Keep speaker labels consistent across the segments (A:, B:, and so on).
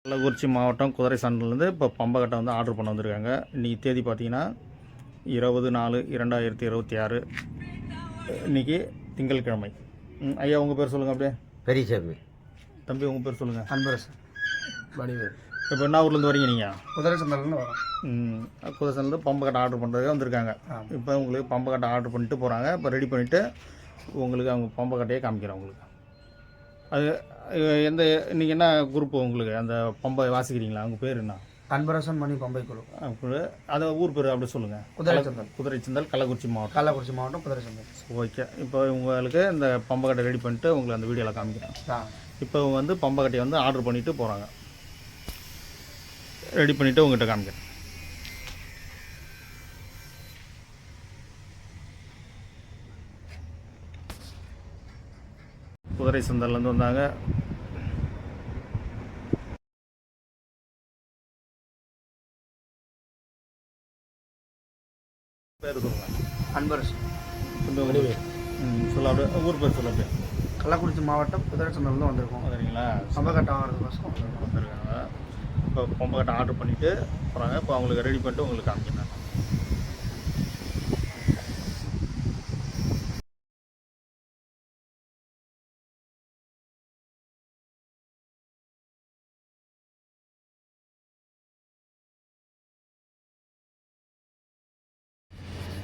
A: கள்ளக்குறிச்சி மாவட்டம் குதிரை சண்டையிலேருந்து இப்போ பம்பக்கட்டை வந்து ஆர்டர் பண்ண வந்திருக்காங்க. இன்றைக்கி தேதி பார்த்தீங்கன்னா 20/4/2026. இன்றைக்கி திங்கட்கிழமை. ஐயா உங்கள் பேர் சொல்லுங்கள். அப்படியே
B: பெரியசாமி.
A: தம்பி உங்கள் பேர் சொல்லுங்கள்.
C: அன்பரசன் வடிவேல்.
A: இப்போ என்ன ஊர்லேருந்து வரீங்க நீங்கள்?
C: குதிரை சந்தையிலேருந்து வரோம்.
A: குதிரை சந்தையிலேருந்து பம்பக்கட்டை ஆர்டர் பண்ணுறதுக்கு வந்திருக்காங்க. இப்போ உங்களுக்கு பம்பக்கட்டை ஆர்டர் பண்ணிட்டு போகிறாங்க. இப்போ ரெடி பண்ணிவிட்டு உங்களுக்கு அவங்க பம்பக்கட்டையே காமிக்கிறேன். உங்களுக்கு அது எந்த இன்றைக்கி என்ன குரூப்பு உங்களுக்கு அந்த பம்பை வாசிக்கிறீங்களா? அவங்க பேர் என்ன?
C: அன்பரசன் மணி பம்பை குழு.
A: அதை ஊர் பேர் அப்படி சொல்லுங்கள். குதிரை சந்தல் கள்ளக்குறிச்சி மாவட்டம்
C: குதிரை சந்தல்.
A: ஓகே. இப்போ உங்களுக்கு இந்த பம்பக்கட்டை ரெடி பண்ணிட்டு உங்களுக்கு அந்த வீடியோவில் காமிக்கிறேன். இப்போ இவங்க வந்து பம்பக்கட்டையை வந்து ஆர்டர் பண்ணிவிட்டு போகிறாங்க. ரெடி பண்ணிவிட்டு உங்கள்கிட்ட காமிக்கிறேன். குதிரை சந்தல்லேருந்து வந்தாங்க. பேர் சொல்லுங்கள்.
C: அன்பரசன்
A: வடிவேல். சொல்ல அப்படியே ஊர் பேர் சொல்ல. அப்படியே
C: கள்ளக்குறிச்சி மாவட்டம் குதிரை சந்தையிலேருந்து வந்திருக்கோம்.
A: வந்துருக்கீங்களா?
C: பம்பக்கட்டை வாங்குறதுக்கோசம்
A: வந்துருக்காங்க. இப்போ பம்பக்கட்டை ஆர்டர் பண்ணிவிட்டு போகிறாங்க. இப்போ அவங்களுக்கு ரெடி பண்ணிட்டு உங்களுக்கு காமிக்கிறேன்.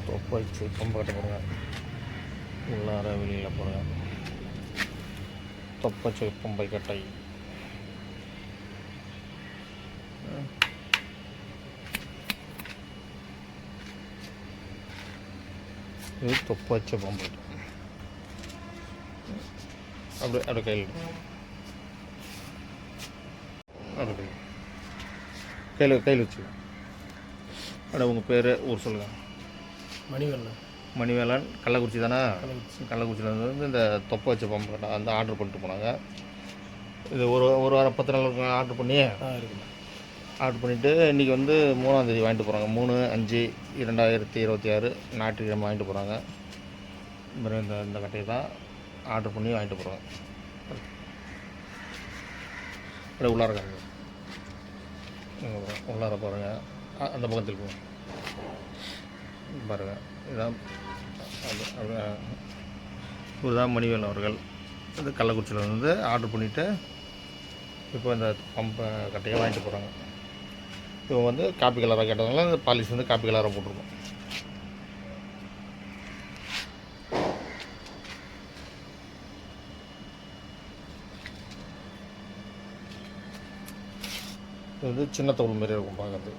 A: தொப்பாச்சு பம்பக்கட்டை போடுங்க. உள்ளார வெளியில் போடுங்க. தொப்பாச்சு பம்பை கட்டை. இது தொப்பாச்சு பம்பை. அப்படியே கையில் கையில் வச்சு அப்படியே உங்கள் பேர் ஊர் சொல்லுங்கள். மணிவேலன். கள்ளக்குறிச்சி தானே? கள்ளக்குறிச்சியில் வந்து இந்த தொப்பை வச்ச பம்பு கட்டை வந்து ஆர்டர் பண்ணிட்டு போனாங்க. இது ஒரு வாரம் 10 நாள் ஆர்டர் பண்ணி ஆர்டர் பண்ணிவிட்டு இன்றைக்கி வந்து 3ஆம் தேதி வாங்கிட்டு போகிறாங்க. 3/5/2026 ஞாயிற்றுக்கிழமை வாங்கிட்டு போகிறாங்க. இந்த கட்டையை தான் ஆர்டர் பண்ணி வாங்கிட்டு போகிறாங்க. அப்படியே உள்ளார இருக்காங்க. உள்ளார பாருங்கள். அந்த பக்கத்தில் போங்க பாருங்கள். இதுதான் மணிவேல் அவர்கள். இது கள்ளக்குறிச்சியில் வந்து ஆர்டர் பண்ணிவிட்டு இப்போ இந்த பம்பை கட்டையை வாங்கிட்டு போகிறாங்க. இவங்க வந்து காப்பி கலராக கேட்டதுனால இந்த பாலிஷ் வந்து காப்பி கலராக போட்டிருக்கோம். இது வந்து சின்ன தோல் மாரி இருக்கும் பார்க்குறது.